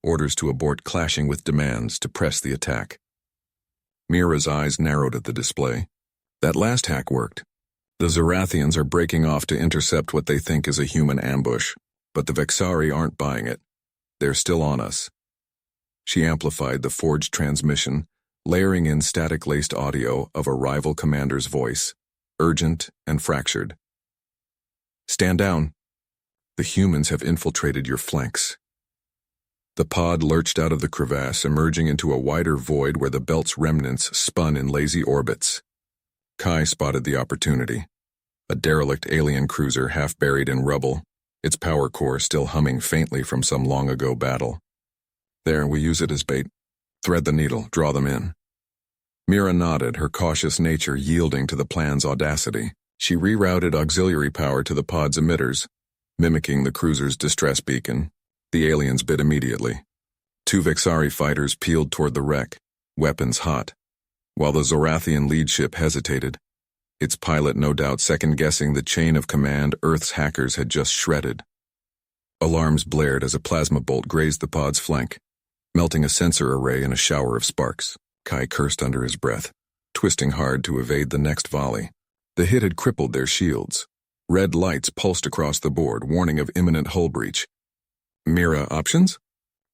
Orders to abort clashing with demands to press the attack. Mira's eyes narrowed at the display. That last hack worked. The Zorathians are breaking off to intercept what they think is a human ambush, but the Vexari aren't buying it. They're still on us. She amplified the forged transmission, layering in static-laced audio of a rival commander's voice, urgent and fractured. Stand down. The humans have infiltrated your flanks. The pod lurched out of the crevasse, emerging into a wider void where the belt's remnants spun in lazy orbits. Kai spotted the opportunity. A derelict alien cruiser half buried in rubble, its power core still humming faintly from some long-ago battle. There, we use it as bait. Thread the needle, draw them in. Mira nodded, her cautious nature yielding to the plan's audacity. She rerouted auxiliary power to the pod's emitters, mimicking the cruiser's distress beacon. The aliens bit immediately. 2 Vexari fighters peeled toward the wreck, weapons hot, while the Zorathian lead ship hesitated, its pilot no doubt second-guessing the chain of command Earth's hackers had just shredded. Alarms blared as a plasma bolt grazed the pod's flank, melting a sensor array in a shower of sparks. Kai cursed under his breath, twisting hard to evade the next volley. The hit had crippled their shields. Red lights pulsed across the board, warning of imminent hull breach. Mira, options?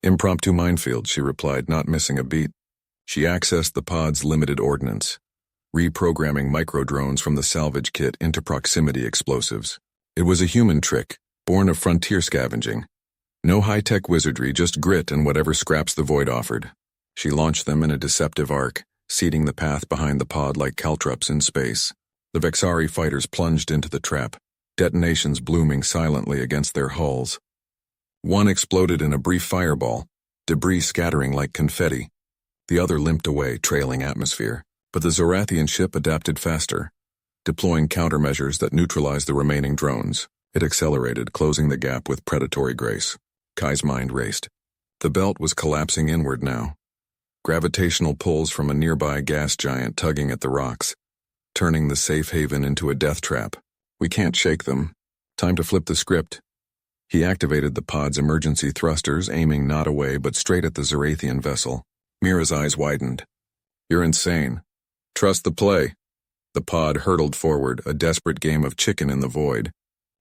Impromptu minefield, she replied, not missing a beat. She accessed the pod's limited ordnance, reprogramming microdrones from the salvage kit into proximity explosives. It was a human trick, born of frontier scavenging. No high-tech wizardry, just grit and whatever scraps the void offered. She launched them in a deceptive arc, seeding the path behind the pod like caltrops in space. The Vexari fighters plunged into the trap, detonations blooming silently against their hulls. One exploded in a brief fireball, debris scattering like confetti. The other limped away, trailing atmosphere. But the Zorathian ship adapted faster, deploying countermeasures that neutralized the remaining drones. It accelerated, closing the gap with predatory grace. Kai's mind raced. The belt was collapsing inward now. Gravitational pulls from a nearby gas giant tugging at the rocks, turning the safe haven into a death trap. We can't shake them. Time to flip the script. He activated the pod's emergency thrusters, aiming not away but straight at the Zorathian vessel. Mira's eyes widened. You're insane. Trust the play. The pod hurtled forward, a desperate game of chicken in the void.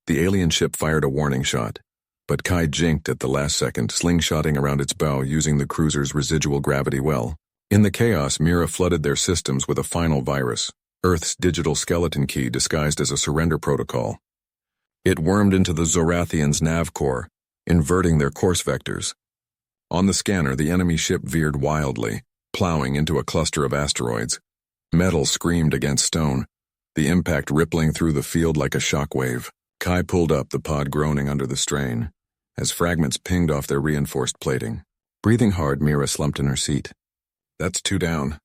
The alien ship fired a warning shot, but Kai jinked at the last second, slingshotting around its bow using the cruiser's residual gravity well. In the chaos, Mira flooded their systems with a final virus, Earth's digital skeleton key disguised as a surrender protocol. It wormed into the Zorathians' nav core, inverting their course vectors. On the scanner, the enemy ship veered wildly, plowing into a cluster of asteroids. Metal screamed against stone, the impact rippling through the field like a shockwave. Kai pulled up, the pod groaning under the strain, as fragments pinged off their reinforced plating. Breathing hard, Mira slumped in her seat. That's 2 down.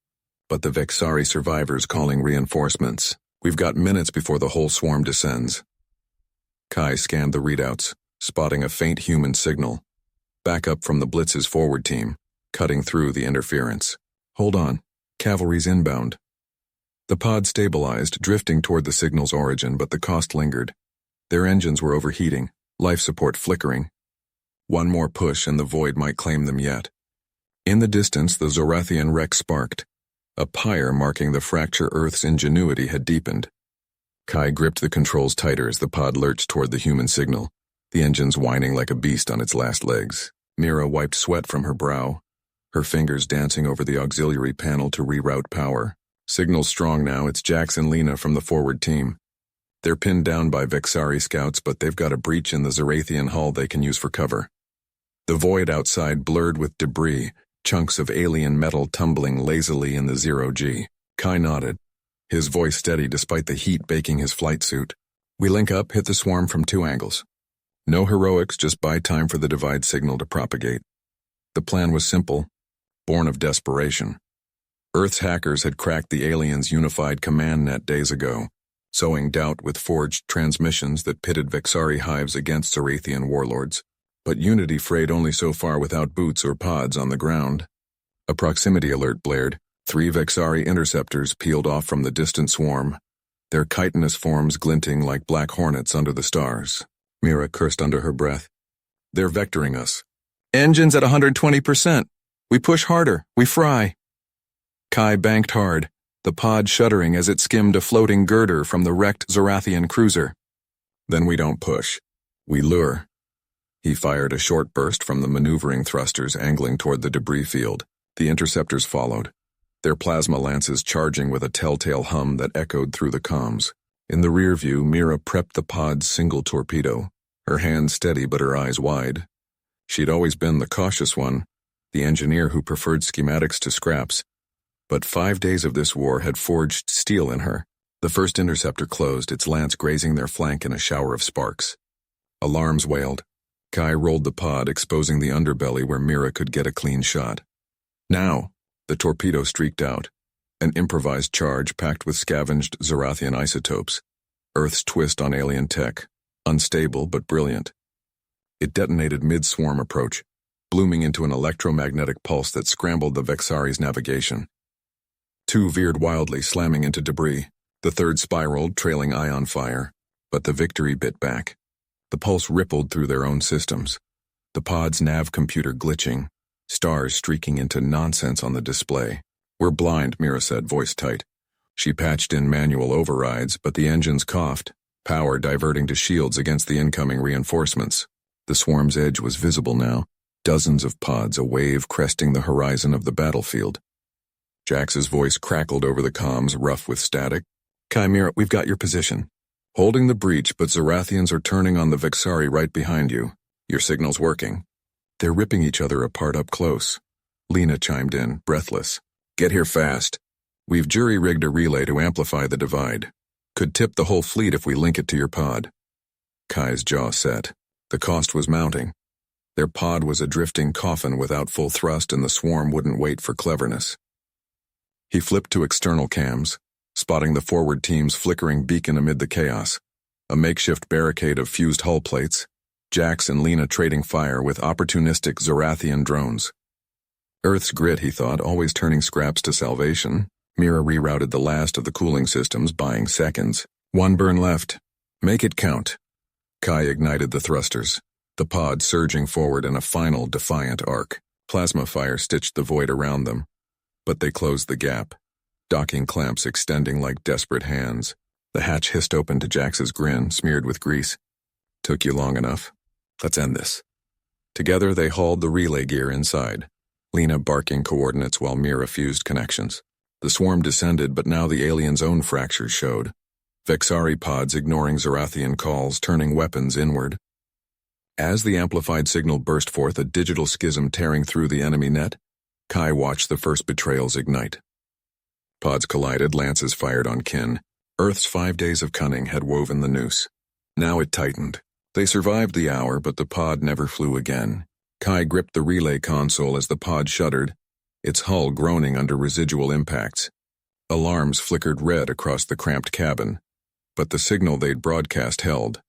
But the Vexari survivors calling reinforcements. We've got minutes before the whole swarm descends. Kai scanned the readouts, spotting a faint human signal. Backup from the Blitz's forward team, cutting through the interference. Hold on. Cavalry's inbound. The pod stabilized, drifting toward the signal's origin, but the cost lingered. Their engines were overheating, life support flickering. One more push and the void might claim them yet. In the distance, the Zorathian wreck sparked. A pyre marking the fracture Earth's ingenuity had deepened. Kai gripped the controls tighter as the pod lurched toward the human signal, the engines whining like a beast on its last legs. Mira wiped sweat from her brow, her fingers dancing over the auxiliary panel to reroute power. Signal's strong now, it's Jax and Lena from the forward team. They're pinned down by Vexari scouts, but they've got a breach in the Zorathian hull they can use for cover. The void outside blurred with debris, chunks of alien metal tumbling lazily in the 0G. Kai nodded, his voice steady despite the heat baking his flight suit. We link up, hit the swarm from 2 angles. No heroics, just buy time for the divide signal to propagate. The plan was simple, born of desperation. Earth's hackers had cracked the aliens' unified command net days ago, sowing doubt with forged transmissions that pitted Vexari hives against Zorathian warlords. But Unity frayed only so far without boots or pods on the ground. A proximity alert blared. 3 Vexari interceptors peeled off from the distant swarm, their chitinous forms glinting like black hornets under the stars. Mira cursed under her breath. They're vectoring us. Engines at 120%. We push harder. We fry. Kai banked hard, the pod shuddering as it skimmed a floating girder from the wrecked Zorathian cruiser. Then we don't push. We lure. He fired a short burst from the maneuvering thrusters angling toward the debris field. The interceptors followed, their plasma lances charging with a telltale hum that echoed through the comms. In the rear view, Mira prepped the pod's single torpedo, her hands steady but her eyes wide. She'd always been the cautious one, the engineer who preferred schematics to scraps. But 5 days of this war had forged steel in her. The first interceptor closed, its lance grazing their flank in a shower of sparks. Alarms wailed. Kai rolled the pod, exposing the underbelly where Mira could get a clean shot. Now, the torpedo streaked out, an improvised charge packed with scavenged Zorathian isotopes, Earth's twist on alien tech, unstable but brilliant. It detonated mid-swarm approach, blooming into an electromagnetic pulse that scrambled the Vexari's navigation. 2 veered wildly, slamming into debris. The third spiraled, trailing ion fire, but the Victory bit back. The pulse rippled through their own systems, the pod's nav computer glitching, stars streaking into nonsense on the display. We're blind, Mira said, voice tight. She patched in manual overrides, but the engines coughed, power diverting to shields against the incoming reinforcements. The swarm's edge was visible now, dozens of pods, a wave cresting the horizon of the battlefield. Jax's voice crackled over the comms, rough with static. Chimera, we've got your position. Holding the breach, but Zorathians are turning on the Vexari right behind you. Your signal's working. They're ripping each other apart up close. Lena chimed in, breathless. Get here fast. We've jury-rigged a relay to amplify the divide. Could tip the whole fleet if we link it to your pod. Kai's jaw set. The cost was mounting. Their pod was a drifting coffin without full thrust, and the swarm wouldn't wait for cleverness. He flipped to external cams, spotting the forward team's flickering beacon amid the chaos. a makeshift barricade of fused hull plates, Jax and Lena trading fire with opportunistic Zorathian drones. Earth's grit, he thought, always turning scraps to salvation. Mira rerouted the last of the cooling systems, buying seconds. One burn left. Make it count. Kai ignited the thrusters, the pod surging forward in a final defiant arc. Plasma fire stitched the void around them, but they closed the gap, docking clamps extending like desperate hands. The hatch hissed open to Jax's grin, smeared with grease. Took you long enough. Let's end this. Together they hauled the relay gear inside, Lena barking coordinates while Mira fused connections. The swarm descended, but now the aliens' own fractures showed. Vexari pods ignoring Zorathian calls, turning weapons inward. As the amplified signal burst forth, a digital schism tearing through the enemy net, Kai watched the first betrayals ignite. Pods collided, lances fired on kin. Earth's 5 days of cunning had woven the noose. Now it tightened. They survived the hour, but the pod never flew again. Kai gripped the relay console as the pod shuddered, its hull groaning under residual impacts. Alarms flickered red across the cramped cabin, but the signal they'd broadcast held.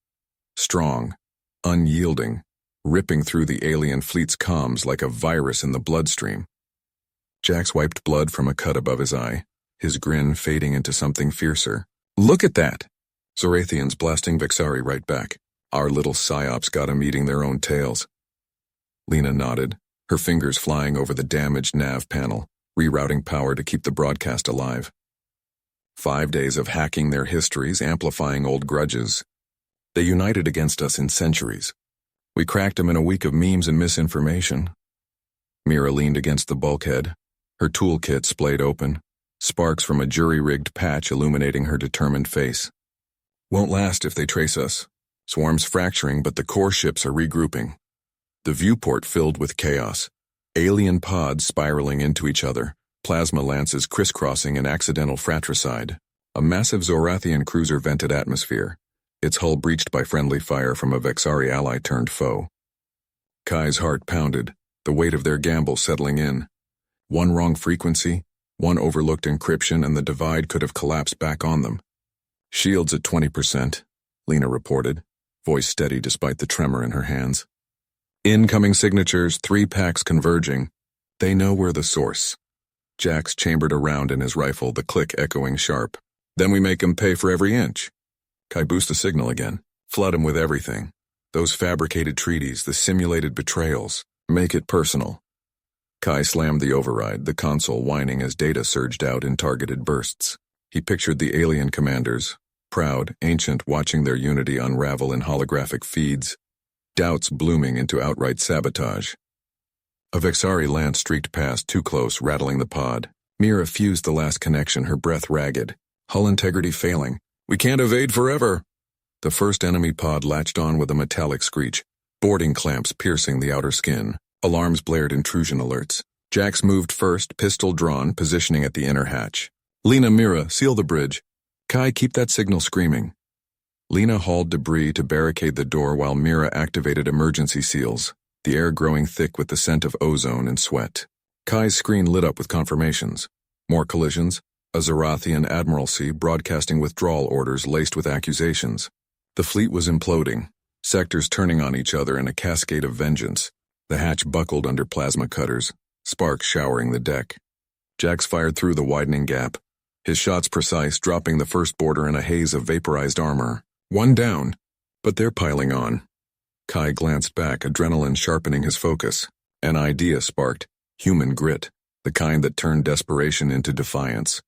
Strong, unyielding, ripping through the alien fleet's comms like a virus in the bloodstream. Jax wiped blood from a cut above his eye, his grin fading into something fiercer. Look at that! Zorathians blasting Vexari right back. Our little psyops got 'em eating their own tails. Lena nodded, her fingers flying over the damaged nav panel, rerouting power to keep the broadcast alive. 5 days of hacking their histories, amplifying old grudges. They united against us in centuries. We cracked them in a week of memes and misinformation. Mira leaned against the bulkhead, her toolkit splayed open, sparks from a jury-rigged patch illuminating her determined face. Won't last if they trace us. Swarms fracturing, but the core ships are regrouping. The viewport filled with chaos. Alien pods spiraling into each other, plasma lances crisscrossing an accidental fratricide. A massive Zorathian cruiser vented atmosphere, its hull breached by friendly fire from a Vexari ally turned foe. Kai's heart pounded, the weight of their gamble settling in. One wrong frequency, one overlooked encryption, and the divide could have collapsed back on them. Shields at 20%, Lena reported, voice steady despite the tremor in her hands. Incoming signatures, 3 packs converging. They know we're the source. Jax chambered a round in his rifle, the click echoing sharp. Then we make 'em pay for every inch. Kai boosted the signal again. Flood 'em with everything. Those fabricated treaties, the simulated betrayals. Make it personal. Kai slammed the override, the console whining as data surged out in targeted bursts. He pictured the alien commanders, proud, ancient, watching their unity unravel in holographic feeds, doubts blooming into outright sabotage. A Vexari lance streaked past, too close, rattling the pod. Mira fused the last connection, her breath ragged, hull integrity failing. We can't evade forever! The first enemy pod latched on with a metallic screech, boarding clamps piercing the outer skin. Alarms blared intrusion alerts. Jax moved first, pistol drawn, positioning at the inner hatch. Lena, Mira, seal the bridge. Kai, keep that signal screaming. Lena hauled debris to barricade the door while Mira activated emergency seals, the air growing thick with the scent of ozone and sweat. Kai's screen lit up with confirmations. More collisions, a Zorathian admiralty broadcasting withdrawal orders laced with accusations. The fleet was imploding, sectors turning on each other in a cascade of vengeance. The hatch buckled under plasma cutters, sparks showering the deck. Jax fired through the widening gap, his shots precise, dropping the first boarder in a haze of vaporized armor. One down, but they're piling on. Kai glanced back, adrenaline sharpening his focus. An idea sparked, human grit, the kind that turned desperation into defiance.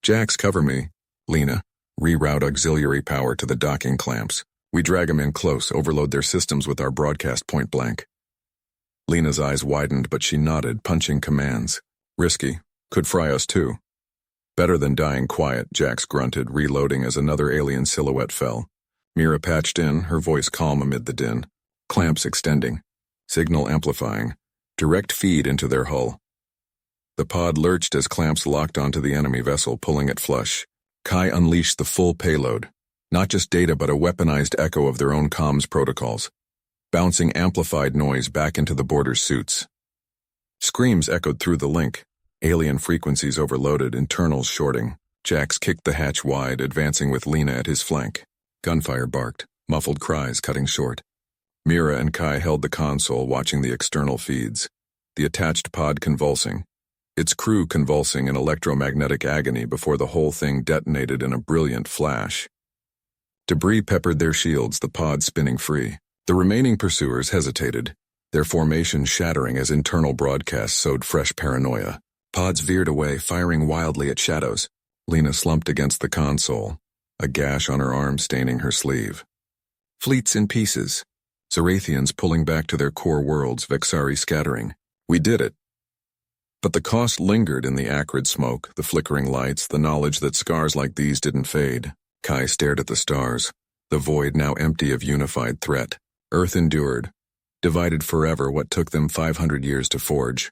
Jax, cover me. Lena, reroute auxiliary power to the docking clamps. We drag 'em in close, overload their systems with our broadcast point blank. Lena's eyes widened, but she nodded, punching commands. Risky. Could fry us too. Better than dying quiet, Jax grunted, reloading as another alien silhouette fell. Mira patched in, her voice calm amid the din. Clamps extending. Signal amplifying. Direct feed into their hull. The pod lurched as clamps locked onto the enemy vessel, pulling it flush. Kai unleashed the full payload. Not just data, but a weaponized echo of their own comms protocols. Bouncing amplified noise back into the boarder's suits. Screams echoed through the link. Alien frequencies overloaded, internals shorting. Jax kicked the hatch wide, advancing with Lena at his flank. Gunfire barked, muffled cries cutting short. Mira and Kai held the console, watching the external feeds. The attached pod convulsing. Its crew convulsing in electromagnetic agony before the whole thing detonated in a brilliant flash. Debris peppered their shields, the pod spinning free. The remaining pursuers hesitated, their formation shattering as internal broadcasts sowed fresh paranoia. Pods veered away, firing wildly at shadows. Lena slumped against the console, a gash on her arm staining her sleeve. Fleets in pieces. Zarathians pulling back to their core worlds, Vexari scattering. We did it. But the cost lingered in the acrid smoke, the flickering lights, the knowledge that scars like these didn't fade. Kai stared at the stars, the void now empty of unified threat. Earth endured, divided forever what took them 500 years to forge.